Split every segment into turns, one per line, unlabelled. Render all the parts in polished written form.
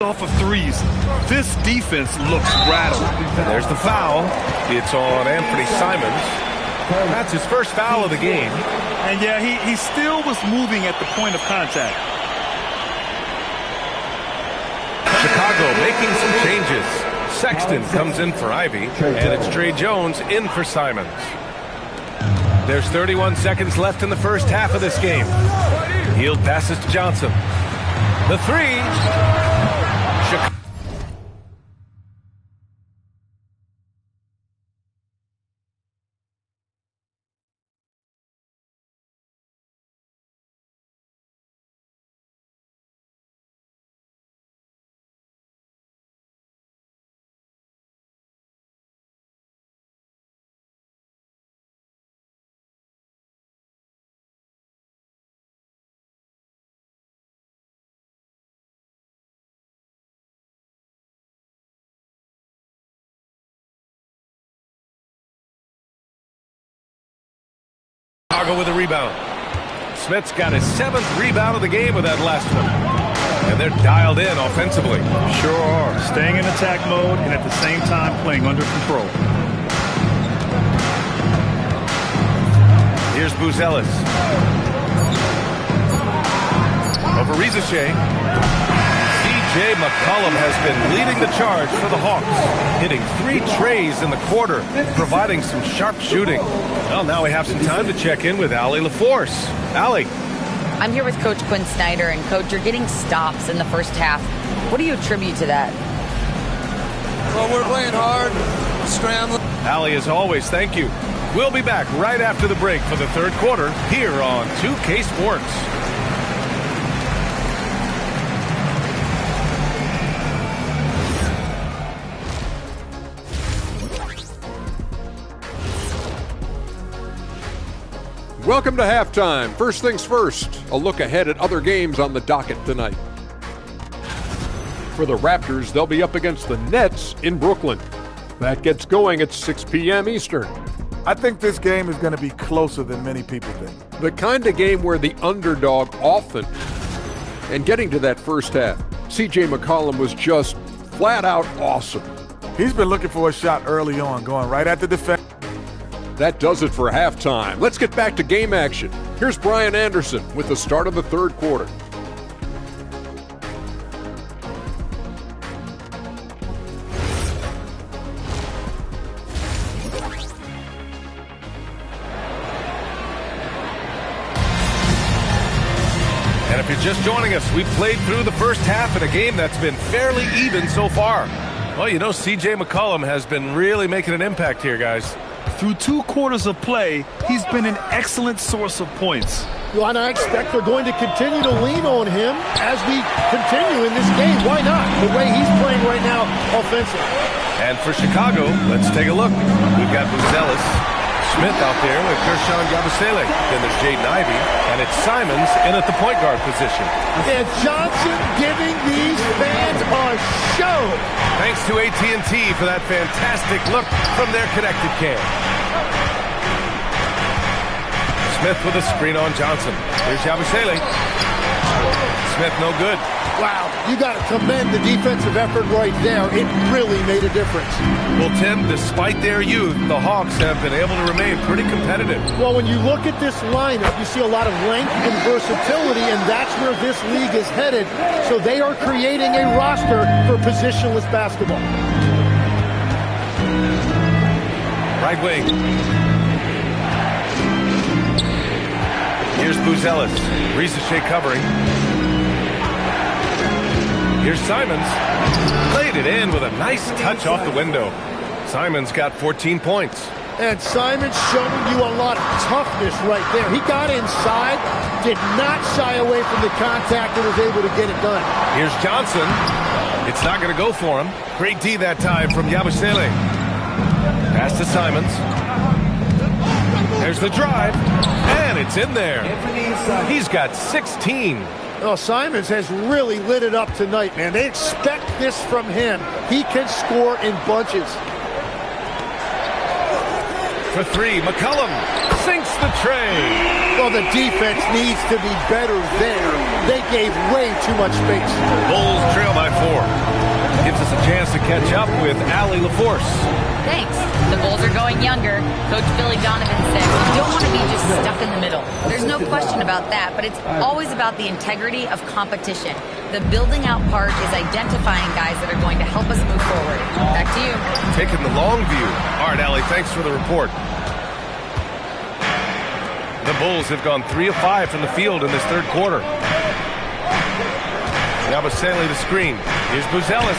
off of threes. This defense looks rattled.
There's the foul. It's on Anthony Simons. That's his first foul of the game.
And yeah, he still was moving at the point of contact.
Chicago making some changes. Sexton comes in for Ivy, and it's Tre Jones in for Simons. There's 31 seconds left in the first half of this game. Hield passes to Johnson. The three. Chicago. Chicago with a rebound. Smith's got his 7th rebound of the game with that last one. And they're dialed in offensively.
Sure are. Staying in attack mode and at the same time playing under control.
Here's Buzelis. Over Rizachet. C.J. McCollum has been leading the charge for the Hawks, hitting 3 trays in the quarter, providing some sharp shooting. Well, now we have some time to check in with Allie LaForce. Allie.
I'm here with Coach Quinn Snyder, and Coach, you're getting stops in the first half. What do you attribute to that?
Well, we're playing hard, scrambling.
Allie, as always, thank you. We'll be back right after the break for the third quarter here on 2K Sports.
Welcome to halftime. First things first, a look ahead at other games on the docket tonight. For the Raptors, they'll be up against the Nets in Brooklyn. That gets going at 6 p.m. Eastern.
I think this game is going to be closer than many people think.
The kind of game where the underdog often. And getting to that first half, C.J. McCollum was just flat out awesome.
He's been looking for a shot early on, going right at the defense.
That does it for halftime. Let's get back to game action. Here's Brian Anderson with the start of the third quarter.
And if you're just joining us, we've played through the first half in a game that's been fairly even so far. Well, you know, C.J. McCollum has been really making an impact here, guys.
Through 2 quarters of play, he's been an excellent source of points.
Well, and I expect they're going to continue to lean on him as we continue in this game. Why not? The way he's playing right now offensively.
And for Chicago, let's take a look. We've got Buzelis, Smith out there with Guerschon Yabusele. Then there's Jaden Ivey, and it's Simons in at the point guard position.
And Johnson giving these fans a show.
Thanks to AT&T for that fantastic look from their connected cam. Smith with a screen on Johnson. Here's Yabusele. Smith no good.
Wow, you got to commend the defensive effort right there. It really made a difference.
Well, Tim, despite their youth, the Hawks have been able to remain pretty competitive.
Well, when you look at this lineup, you see a lot of length and versatility, and that's where this league is headed. So they are creating a roster for positionless basketball.
Right wing. Here's Buzelis. Rizachet covering. Here's Simons. Played it in with a nice touch off the window. Simons got 14 points.
And Simons showing you a lot of toughness right there. He got inside, did not shy away from the contact, and was able to get it done.
Here's Johnson. It's not going to go for him. Great D that time from Yabusele. Pass to Simons. There's the drive, and it's in there. He's got 16.
Oh, Simons has really lit it up tonight, man. They expect this from him. He can score in bunches.
For three, McCollum sinks the tray.
Well, the defense needs to be better there. They gave way too much space.
Bulls trail by 4. Gives us a chance to catch up with Allie LaForce.
Thanks. The Bulls are going younger. Coach Billy Donovan said, you don't want to be just stuck in the middle. There's no question about that, but it's always about the integrity of competition. The building out part is identifying guys that are going to help us move forward. Back to you.
Taking the long view. All right, Allie, thanks for the report. The Bulls have gone 3 of 5 from the field in this third quarter. Now Baselli the screen. Here's Buzelis.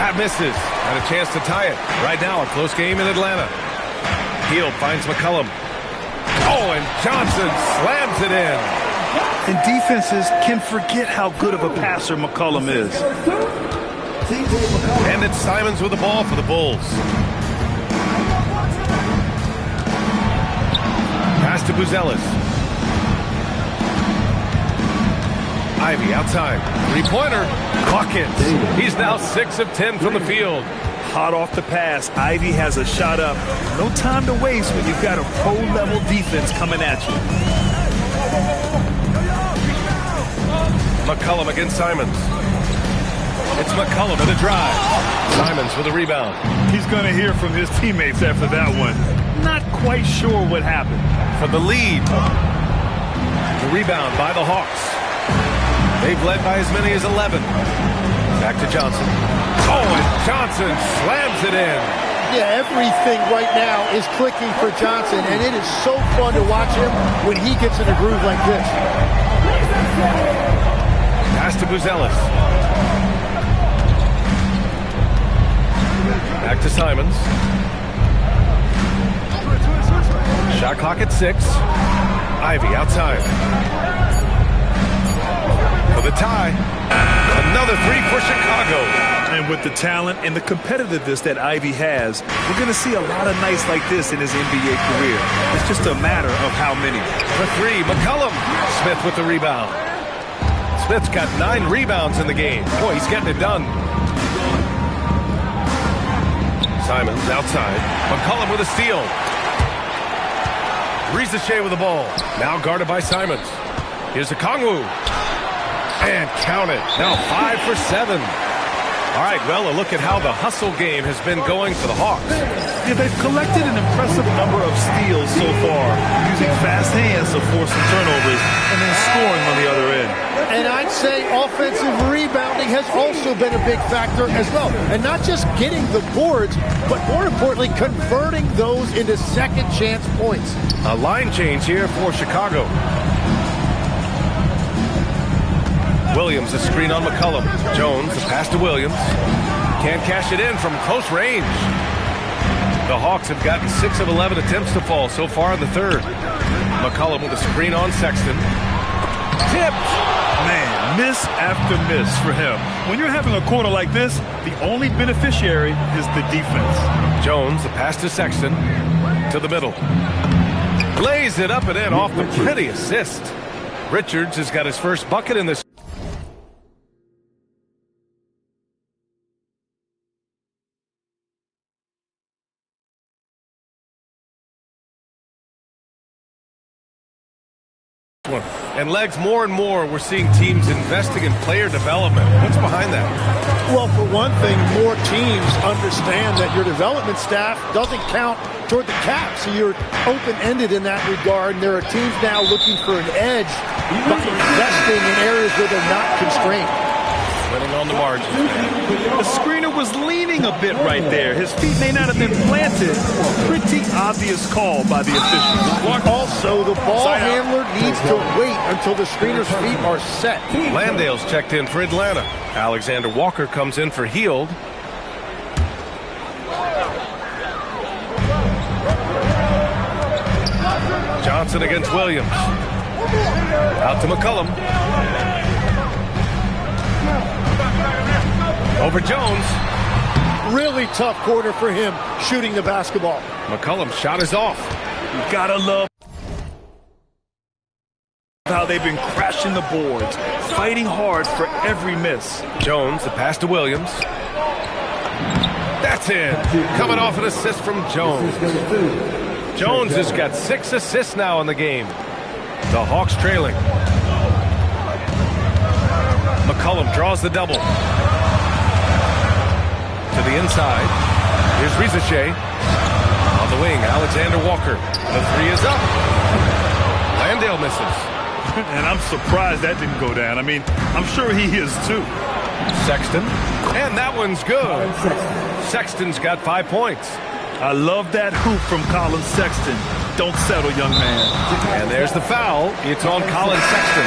That misses. And a chance to tie it. Right now, a close game in Atlanta. Hield finds McCollum. Oh, and Johnson slams it in.
And defenses can forget how good of a passer McCollum is.
And it's Simons with the ball for the Bulls. Pass to Buzelis. Ivy outside. Three-pointer. Hawkins. He's now 6 of 10 from the field.
Hot off the pass. Ivy has a shot up. No time to waste when you've got a pro-level defense coming at you.
McCollum against Simons. It's McCollum with a drive. Simons with a rebound.
He's going to hear from his teammates after that one. Not quite sure what happened.
For the lead. The rebound by the Hawks. They've led by as many as 11. Back to Johnson. Oh, and Johnson slams it in.
Yeah, everything right now is clicking for Johnson, and it is so fun to watch him when he gets in a groove like this.
Pass to Buzelis. Back to Simons. Shot clock at 6. Ivy outside. For the tie. Another 3 for Chicago.
And with the talent and the competitiveness that Ivy has, we're going to see a lot of nights like this in his NBA career. It's just a matter of how many.
For 3, McCollum. Smith with the rebound. Smith's got 9 rebounds in the game. Boy, he's getting it done. Simons outside. McCollum with a steal. Rizachet with the ball. Now guarded by Simons. Here's Okongwu. And count it. Now 5 for 7. All right, well, a look at how the hustle game has been going for the Hawks.
Yeah, they've collected an impressive number of steals so far, using fast hands to force some turnovers and then scoring on the other end.
And I'd say offensive rebounding has also been a big factor as well. And not just getting the boards, but more importantly, converting those into second chance points.
A line change here for Chicago. Williams, a screen on McCollum. Jones, a pass to Williams. Can't cash it in from close range. The Hawks have gotten 6 of 11 attempts to fall so far in the third. McCollum with a screen on Sexton. Tipped.
Man, miss after miss for him. When you're having a quarter like this, the only beneficiary is the defense.
Jones, a pass to Sexton. To the middle. Lays it up and in off the pretty assist. Richards has got his first bucket in this. And Legs, more and more, we're seeing teams investing in player development. What's behind that?
Well, for one thing, more teams understand that your development staff doesn't count toward the cap, so you're open-ended in that regard. And there are teams now looking for an edge by investing in areas where they're not constrained.
Winning on the margin.
The screener was leaning a bit right there. His feet may not have been planted. Pretty obvious call by the officials.
Also, the ball handler needs to wait until the screener's feet are set.
Landale's checked in for Atlanta. Alexander Walker comes in for Hield. Johnson against Williams. Out to McCollum. Over Jones.
Really tough quarter for him shooting the basketball.
McCollum's shot is off.
You gotta love how they've been crashing the boards, fighting hard for every miss.
Jones, the pass to Williams. That's in. Coming off an assist from Jones. Jones has got 6 assists now in the game. The Hawks trailing. McCollum draws the double. To the inside. Here's Rizachet. On the wing, Alexander Walker. The three is up. Landale misses.
And I'm surprised that didn't go down. I mean, I'm sure he is too.
Sexton. And that one's good. Sexton's got 5 points.
I love that hoop from Colin Sexton. Don't settle, young man.
And there's the foul. It's on Colin Sexton.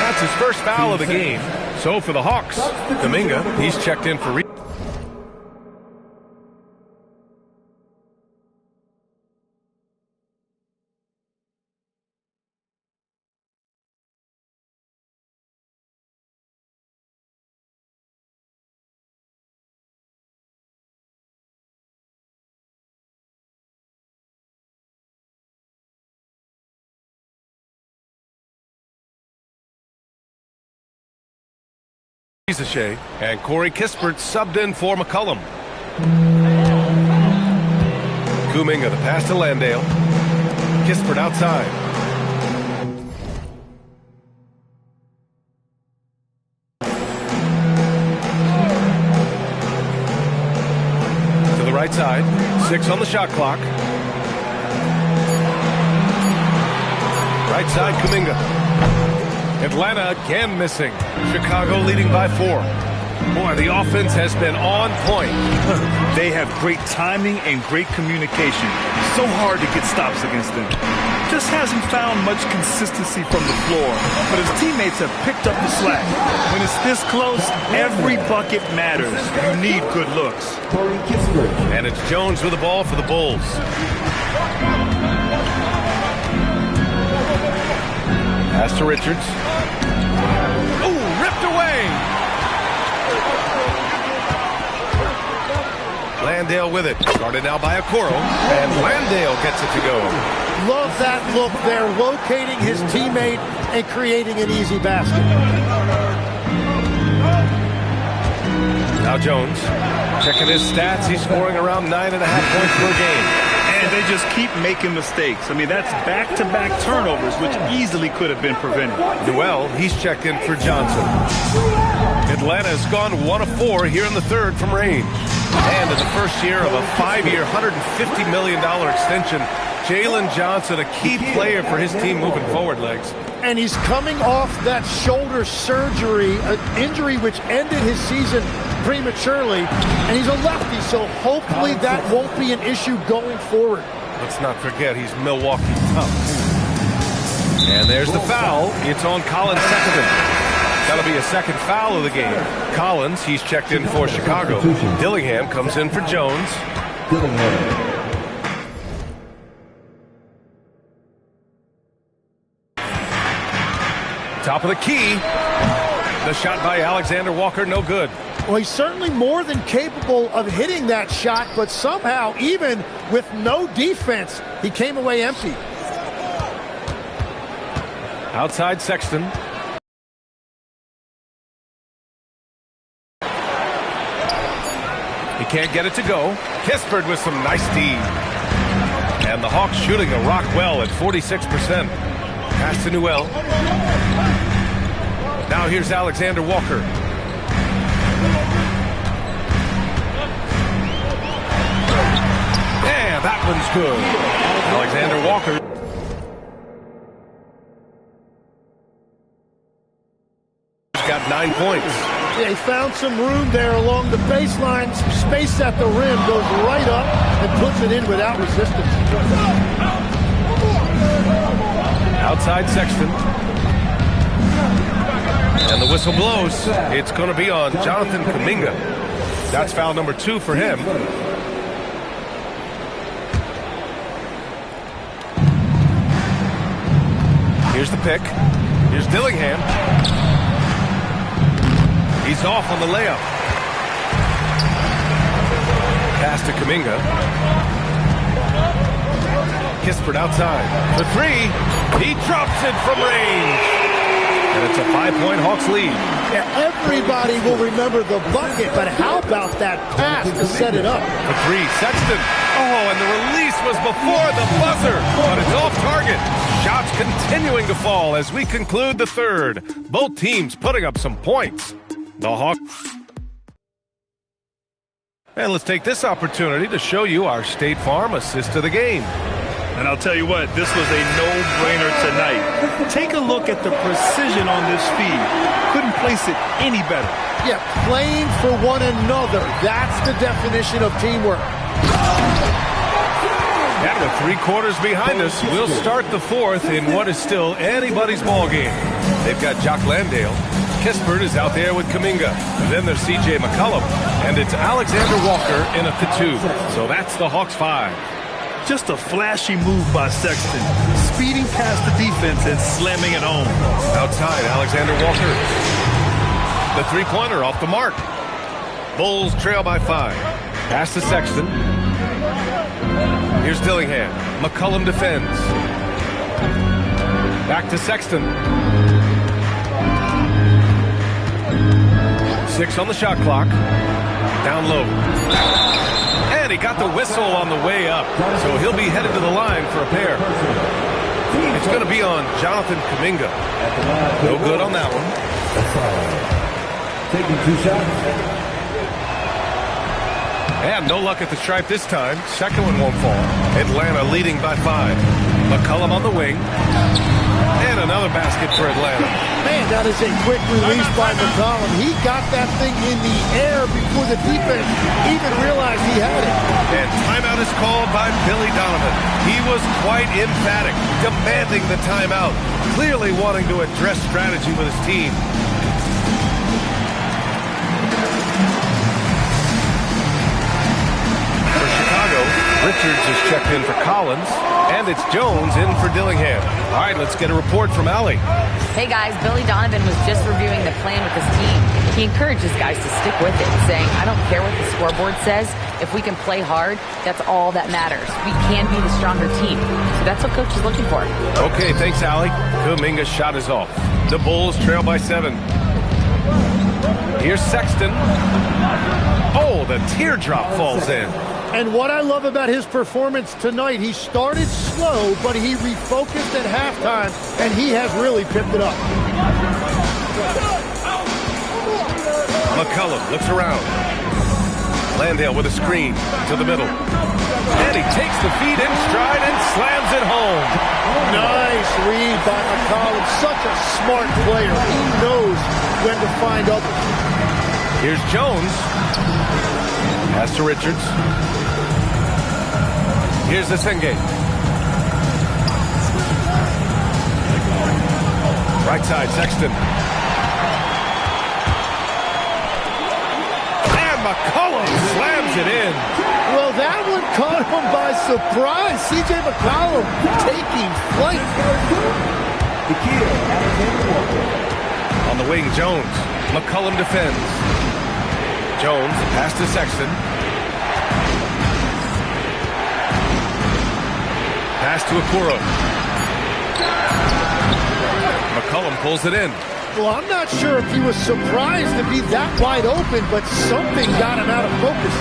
That's his first foul of the game. So for the Hawks, Kuminga, he's checked in for Rizachet, and Corey Kispert subbed in for McCollum. Kuminga, the pass to Landale. Kispert outside. To the right side. 6 on the shot clock. Right side, Kuminga. Atlanta again missing. Chicago leading by 4. Boy, the offense has been on point.
They have great timing and great communication. So hard to get stops against them. Just hasn't found much consistency from the floor, but his teammates have picked up the slack. When it's this close, every bucket matters. You need good looks.
And it's Jones with the ball for the Bulls. Pass to Richards. Ooh, ripped away. Landale with it. Started now by Okoro. And Landale gets it to go.
Love that look there, locating his teammate and creating an easy basket.
Now Jones. Checking his stats. He's scoring around 9.5 points per game.
And they just keep making mistakes. I mean, that's back-to-back turnovers, which easily could have been prevented.
Noel, he's checked in for Johnson. Atlanta has gone 1 of 4 here in the third from range. And in the first year of a 5-year, $150 million extension, Jalen Johnson, a key player for his team moving forward, Legs.
And he's coming off that shoulder surgery, an injury which ended his season prematurely, and he's a lefty, so hopefully that won't be an issue going forward.
Let's not forget he's Milwaukee tough. And there's the foul. It's on Colin Sexton. That'll be a second foul of the game. Collins, he's checked in for Chicago. Dillingham comes in for Jones. Top of the key. The shot by Alexander Walker, no good.
Well, he's certainly more than capable of hitting that shot, but somehow, even with no defense, he came away empty.
Outside Sexton. He can't get it to go. Kispert with some nice D. And the Hawks shooting a rock well at 46%. Pass to Noel. Now here's Alexander Walker. Yeah, that one's good. Alexander Walker. He's got 9 points.
Yeah, he found some room there along the baseline. Some space at the rim, goes right up and puts it in without resistance.
Outside Sexton. And the whistle blows. It's going to be on Jonathan Kuminga. That's foul number 2 for him. Here's the pick. Here's Dillingham. He's off on the layup. Pass to Kuminga. Kispert outside. For 3. He drops it from range. And it's a 5-point Hawks lead.
Yeah, everybody will remember the bucket, but how about that pass to set it up?
For three, Sexton. Oh, and the release was before the buzzer, but it's off target. Shots continuing to fall as we conclude the third. Both teams putting up some points. The Hawks. And let's take this opportunity to show you our State Farm assist to the game.
And I'll tell you what, this was a no-brainer tonight. Take a look at the precision on this feed. Couldn't place it any better.
Yeah, playing for one another. That's the definition of teamwork.
And with 3 quarters behind us, we'll start the fourth in what is still anybody's ball game. They've got Jock Landale. Kispert is out there with Kuminga. And then there's C.J. McCollum. And it's Alexander Walker in at the 2. So that's the Hawks 5.
Just a flashy move by Sexton. Speeding past the defense and slamming it home.
Outside, Alexander Walker. The three-pointer off the mark. Bulls trail by 5. Pass to Sexton. Here's Dillingham. McCollum defends. Back to Sexton. 6 on the shot clock. Down low. And he got the whistle on the way up. So he'll be headed to the line for a pair. It's going to be on Jonathan Kuminga. No good on that one.
Taking 2 shots.
And no luck at the stripe this time. Second one won't fall. Atlanta leading by 5. McCollum on the wing. And another basket for Atlanta.
Man, that is a quick release by McCollum. He got that thing in the air before the defense even realized he had it.
And timeout is called by Billy Donovan. He was quite emphatic, demanding the timeout, clearly wanting to address strategy with his team. For Chicago, Richards is checked in for Collins, and it's Jones in for Dillingham. All right, let's get a report from Allie.
Hey guys, Billy Donovan was just reviewing the plan with his team. He encourages guys to stick with it, saying, I don't care what the scoreboard says. If we can play hard, that's all that matters. We can be the stronger team. So that's what coach is looking for.
Okay, thanks, Allie. Kuminga's shot is off. The Bulls trail by 7. Here's Sexton. Oh, the teardrop falls in.
And what I love about his performance tonight, he started slow, but he refocused at halftime, and he has really picked it up.
McCollum looks around. Landale with a screen to the middle. And he takes the feed in stride and slams it home.
Nice read by McCollum. Such a smart player. He knows when to find others.
Here's Jones. Pass to Richards. Here's the Senge. Right side, Sexton. And McCollum slams it in.
Well, that one caught him by surprise. C.J. McCollum taking flight.
On the wing, Jones. McCollum defends. Jones, pass to Sexton. Pass to Okoro. McCollum pulls it in.
Well, I'm not sure if he was surprised to be that wide open, but something got him out of focus.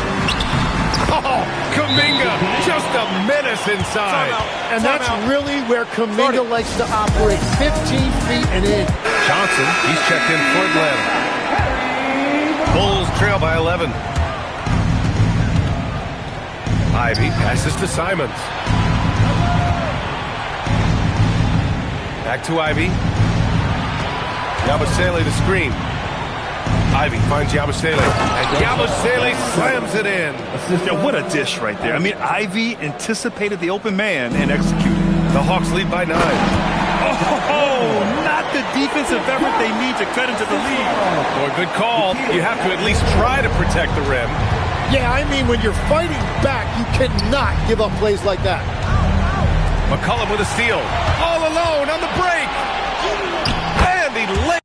Oh, Kuminga, just a menace inside.
And that's really where Kuminga likes to operate, 15 feet and in.
Johnson, he's checked in for Atlanta. Bulls trail by 11. Ivy passes to Simons. Back to Ivy. Yabusele to screen. Ivy finds Yabusele. And Yabusele slams it in.
Yeah, what a dish right there. I mean, Ivy anticipated the open man and executed.
The Hawks lead by 9.
Oh, not the defensive effort they need to cut into the lead.
Boy, good call. You have to at least try to protect the rim.
Yeah, I mean, when you're fighting back, you cannot give up plays like that.
McCollum with a steal. All alone on the break. And he lays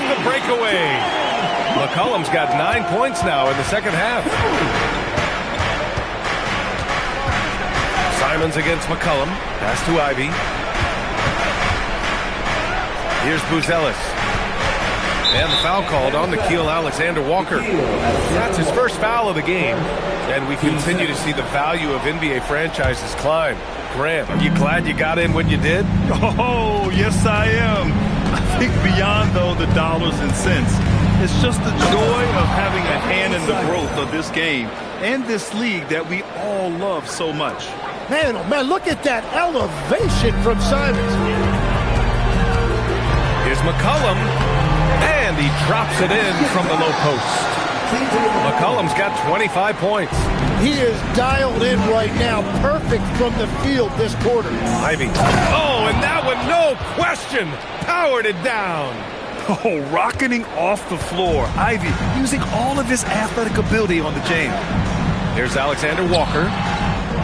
off the breakaway. McCollum's got 9 points now in the second half. Simons against McCollum. Pass to Ivy. Here's Buzelis. And the foul called on Nickeil Alexander-Walker. That's his first foul of the game. And we continue to see the value of NBA franchises climb. Grant, are you glad you got in when you did?
Oh, yes, I am. I think beyond, though, the dollars and cents, it's just the joy of having a hand in the growth of this game and this league that we all love so much.
Man, oh man, look at that elevation from Simons.
Here's McCollum, and he drops it in from the low post. McCollum's got 25 points.
He is dialed in right now, perfect from the field this quarter.
Ivy. Oh, and that one, no question, powered it down.
Oh, rocketing off the floor. Ivy using all of his athletic ability on the jam.
Here's Alexander-Walker.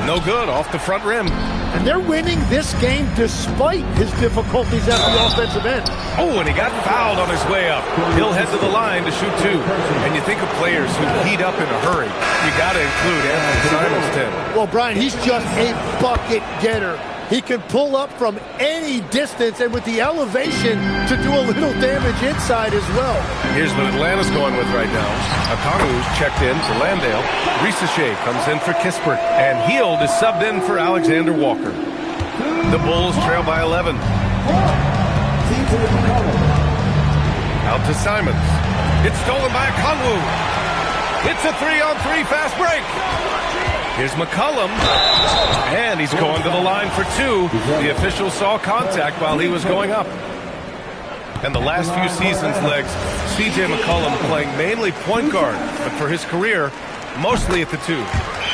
No good, off the front rim.
And they're winning this game despite his difficulties at the offensive end.
Oh, and he got fouled on his way up. He'll head to the line to shoot two. And you think of players who heat up in a hurry. You got to include Anthony Simons, Tim.
Well, Brian, he's just a bucket getter. He can pull up from any distance, and with the elevation to do a little damage inside as well.
Here's what Atlanta's going with right now. Akanu's checked in for Landale. Risache comes in for Kispert. And Hield is subbed in for Alexander-Walker. The Bulls trail by 11. Out to Simons. It's stolen by Akanu. It's a 3-on-3 fast break. Here's McCollum, and he's going to the line for two. The official saw contact while he was going up. And the last few seasons, Legs, C.J. McCollum playing mainly point guard, but for his career, mostly at the two.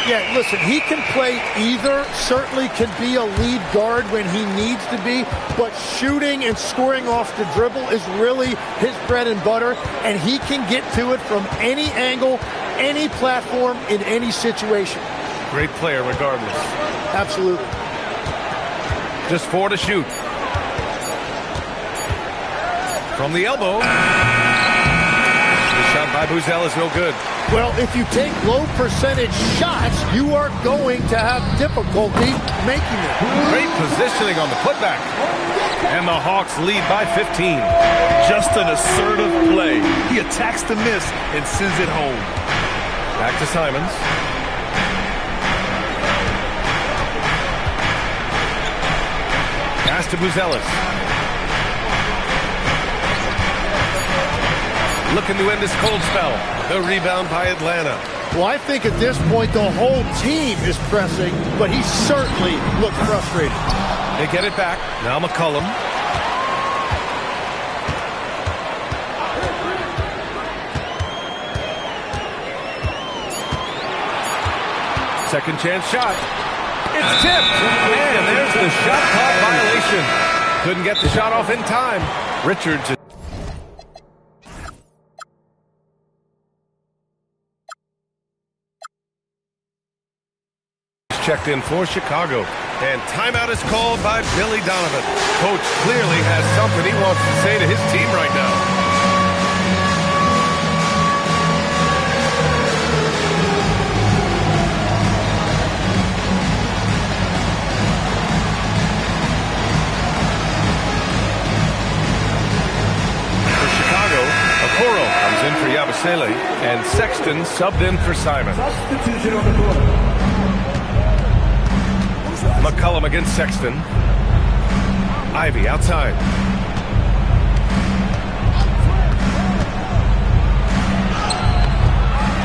Yeah, listen, he can play either, certainly can be a lead guard when he needs to be, but shooting and scoring off the dribble is really his bread and butter, and he can get to it from any angle, any platform, in any situation.
Great player regardless.
Absolutely.
Just 4 to shoot. From the elbow. The shot by Buzelis is no good.
Well, if you take low percentage shots, you are going to have difficulty making it.
Great positioning on the putback. And the Hawks lead by 15.
Just an assertive play. He attacks the miss and sends it home.
Back to Simons. Pass to Buzelis. Looking to end this cold spell. The rebound by Atlanta.
Well, I think at this point the whole team is pressing, but he certainly looks frustrated.
They get it back. Now McCollum. Second chance shot. It's tipped. And there's the shot clock violation. Couldn't get the shot off in time. Richards. Checked in for Chicago. And timeout is called by Billy Donovan. Coach clearly has something he wants to say to his team right now. Okoro comes in for Yabusele, and Sexton subbed in for Simon. McCollum against Sexton. Ivy outside.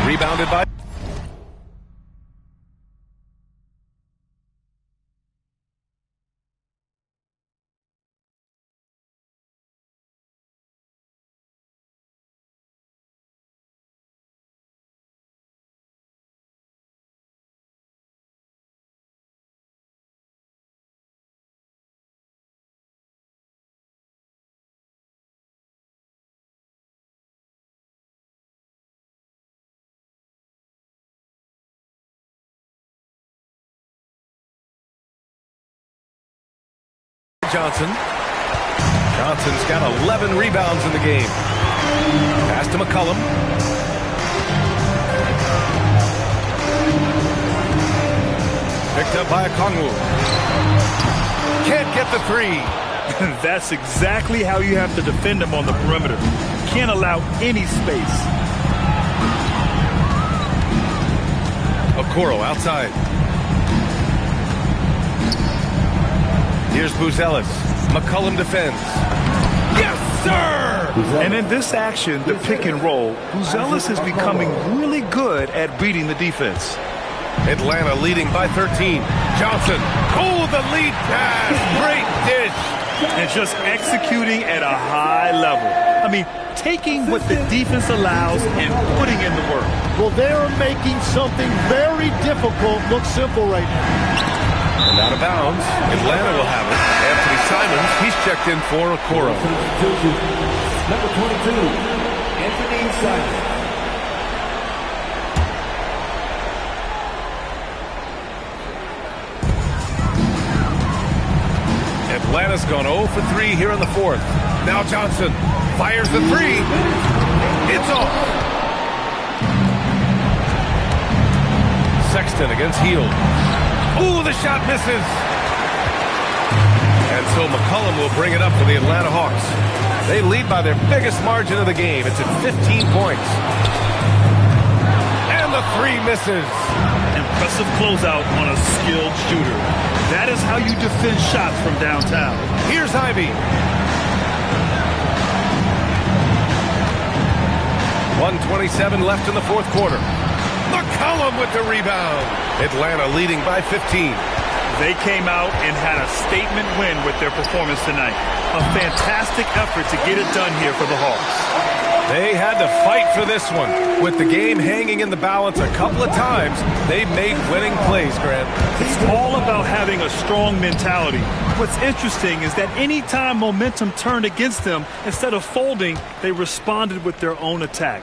Rebounded by... Johnson. Johnson's got 11 rebounds in the game. Pass to McCollum. Picked up by Okongwu. Can't get the three.
That's exactly how you have to defend him on the perimeter. Can't allow any space.
Okoro outside. Here's Buzelis. McCollum defends. Yes, sir!
And in this action, the pick and roll, Buzelis is becoming really good at beating the defense.
Atlanta leading by 13. Johnson. Oh, the lead pass. Great dish.
And just executing at a high level. I mean, taking what the defense allows and putting in the work.
Well, they're making something very difficult look simple right now.
And out of bounds. Atlanta will have it. Anthony Simons, he's checked in for Okoro.
Number 22, Anthony Simons.
Atlanta's gone 0 for 3 here in the fourth. Now Johnson fires the three. It's off. Sexton against Hield. Ooh, the shot misses. And so McCollum will bring it up for the Atlanta Hawks. They lead by their biggest margin of the game. It's at 15 points. And the three misses.
Impressive closeout on a skilled shooter. That is how you defend shots from downtown.
Here's Ivy. 1:27 left in the fourth quarter. McCollum with the rebound. Atlanta leading by 15.
They came out and had a statement win with their performance tonight. A fantastic effort to get it done here for the Hawks.
They had to fight for this one. With the game hanging in the balance a couple of times, they made winning plays, Grant.
It's all about having a strong mentality. What's interesting is that any time momentum turned against them, instead of folding, they responded with their own attack.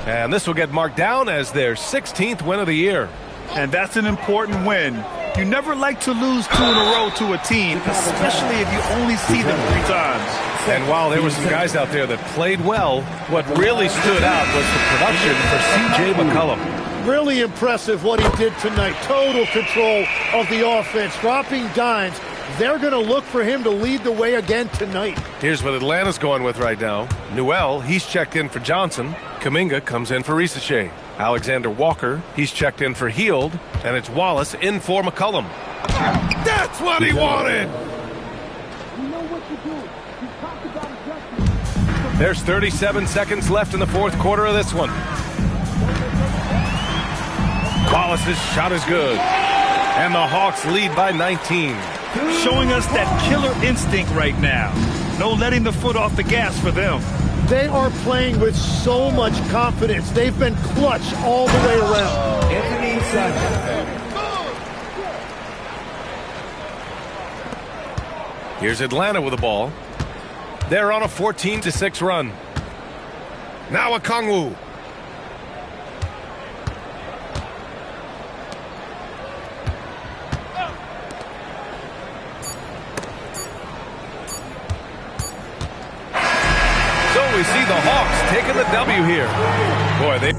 And this will get marked down as their 16th win of the year.
And that's an important win. You never like to lose 2 in a row to a team, especially if you only see them 3 times.
And while there were some guys out there that played well, what really stood out was the production for C.J. McCollum.
Really impressive what he did tonight. Total control of the offense, dropping dimes. They're going to look for him to lead the way again tonight.
Here's what Atlanta's going with right now. Newell, he's checked in for Johnson. Kuminga comes in for Risache. Alexander Walker, he's checked in for Hield. And it's Wallace in for McCollum. That's what he wanted! There's 37 seconds left in the fourth quarter of this one. Wallace's shot is good. And the Hawks lead by 19.
Showing us that killer instinct right now. No letting the foot off the gas for them.
They are playing with so much confidence. They've been clutch all the way around.
Anthony Simons.
Here's Atlanta with the ball. They're on a 14-6 run. Now Okongwu. So we see the Hawks taking the W here. Boy, they...